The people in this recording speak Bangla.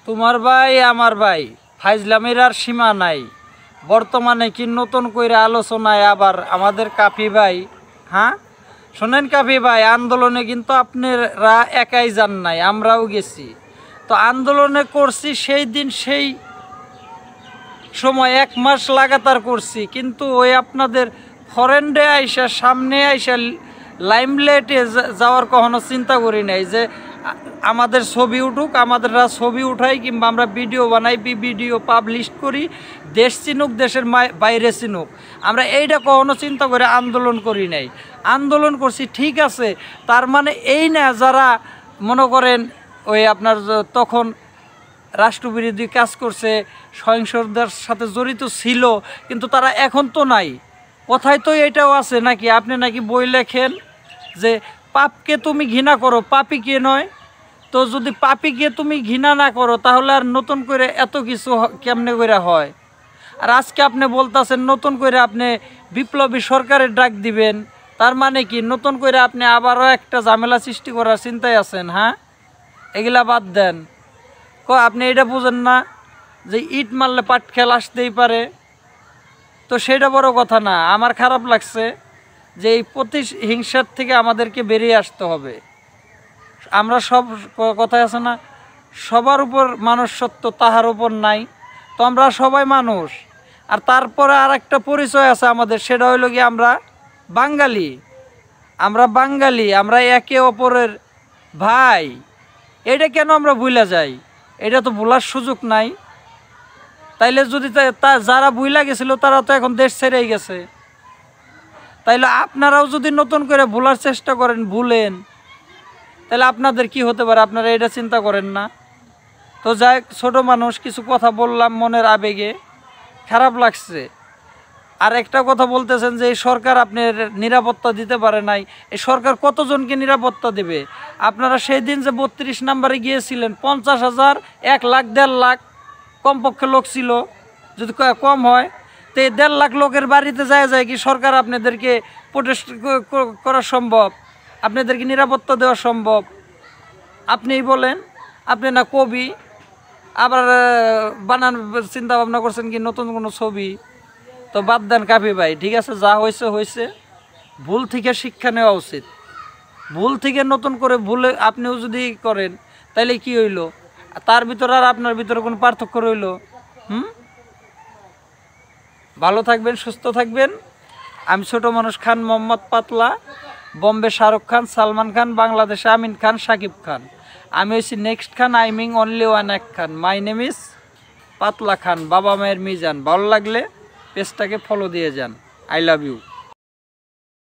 তোমার ভাই আমার ভাই ফাইজলামের আর সীমা নাই। বর্তমানে কি নতুন করে আলোচনায় আবার আমাদের কাফি ভাই, হ্যাঁ শোনেন কাফি ভাই, আন্দোলনে কিন্তু আপনারা একাই যান নাই, আমরাও গেছি। তো আন্দোলনে করছি সেই দিন সেই সময় 1 মাস লাগাতার করছি, কিন্তু ওই আপনাদের ফরেন্ডে আইসা সামনে আইসা লাইমলাইটে যাওয়ার কখনো চিন্তা করি নাই যে আমাদের ছবি উঠুক, আমাদেররা ছবি উঠাই কিংবা আমরা ভিডিও বানাই, ভিডিও পাবলিশ করি, দেশ চিনুক, দেশের বাইরে চিনুক। আমরা এইটা কখনো চিন্তা করে আন্দোলন করি নাই। আন্দোলন করছি ঠিক আছে, তার মানে এই না যারা মনে করেন ওই আপনার তখন রাষ্ট্রবিরোধী কাজ করছে, সহিংসতার সাথে জড়িত ছিল, কিন্তু তারা এখন তো নাই। কথায় তো এটাও আছে নাকি, আপনি নাকি বই লেখেন যে পাপকে তুমি ঘৃণা করো, পাপী কে নয়। তো যদি পাপীকে তুমি ঘৃণা না করো তাহলে আর নতুন করে এত কিছু কেমনে করে হয়? আর আজকে আপনি বলতেছেন নতুন করে আপনি বিপ্লবী সরকারের ডাক দিবেন, তার মানে কি নতুন করে আপনি আবারও একটা ঝামেলা সৃষ্টি করার চিন্তায় আছেন? হ্যাঁ, এগুলা বাদ দেন। আপনি এটা বুঝেন না যে ইট মারলে পাট খেল আসতেই পারে? তো সেটা বড় কথা না। আমার খারাপ লাগছে যে এই প্রতিহিংসার থেকে আমাদেরকে বেরিয়ে আসতে হবে। আমরা সব কথায় আছে না, সবার উপর মানুষ সত্য, তাহার উপর নাই। তো আমরা সবাই মানুষ। আর তারপরে আর একটা পরিচয় আছে আমাদের, সেটা হইল কি আমরা বাঙালি। আমরা বাঙালি, আমরা একে অপরের ভাই। এটা কেন আমরা ভুলে যাই? এটা তো ভুলার সুযোগ নাই। তাইলে যদি যারা ভুলা গেছিল তারা তো এখন দেশ ছেড়েই গেছে। তাইলে আপনারাও যদি নতুন করে ভুলার চেষ্টা করেন, ভুলেন, তাহলে আপনাদের কি হতে পারে আপনারা এটা চিন্তা করেন না? তো যাই, ছোট মানুষ, কিছু কথা বললাম মনের আবেগে, খারাপ লাগছে। আর একটা কথা বলতেছেন যে এই সরকার আপনার নিরাপত্তা দিতে পারে নাই। এই সরকার কতজনকে নিরাপত্তা দেবে? আপনারা সেই দিন যে 32 নম্বরে গিয়েছিলেন, 50,000, 1 লাখ, 1.5 লাখ কমপক্ষে লোক ছিল, যদি কম হয় তো এই 1.5 লাখ লোকের বাড়িতে যায় কি সরকার আপনাদেরকে প্রোটেস্ট করা সম্ভব? আপনাদেরকে নিরাপত্তা দেওয়া সম্ভব? আপনিই বলেন। আপনি না কবি, আবার বানান চিন্তা ভাবনা করছেন কি নতুন কোনো ছবি? তো বাদ দেন কাফি ভাই, ঠিক আছে, যা হয়েছে হয়েছে। ভুল থেকে শিক্ষা নেওয়া উচিত। ভুল থেকে নতুন করে ভুলে আপনিও যদি করেন তাইলে কি হইল? তার ভিতরে আর আপনার ভিতরে কোনো পার্থক্য রইল? ভালো থাকবেন, সুস্থ থাকবেন। আমি ছোট মানুষ, খান মোহাম্মদ পাতলা, বম্বে শাহরুখ খান, সালমান খান, বাংলাদেশে আমিন খান, শাকিব খান। আমি হচ্ছি next Khan, I Ming only one এক খান। মাই নেম ইজ পাতলা খান, বাবা মায়ের মিজান। ভালো লাগলে পেজটাকে ফলো দিয়ে যান। I love you.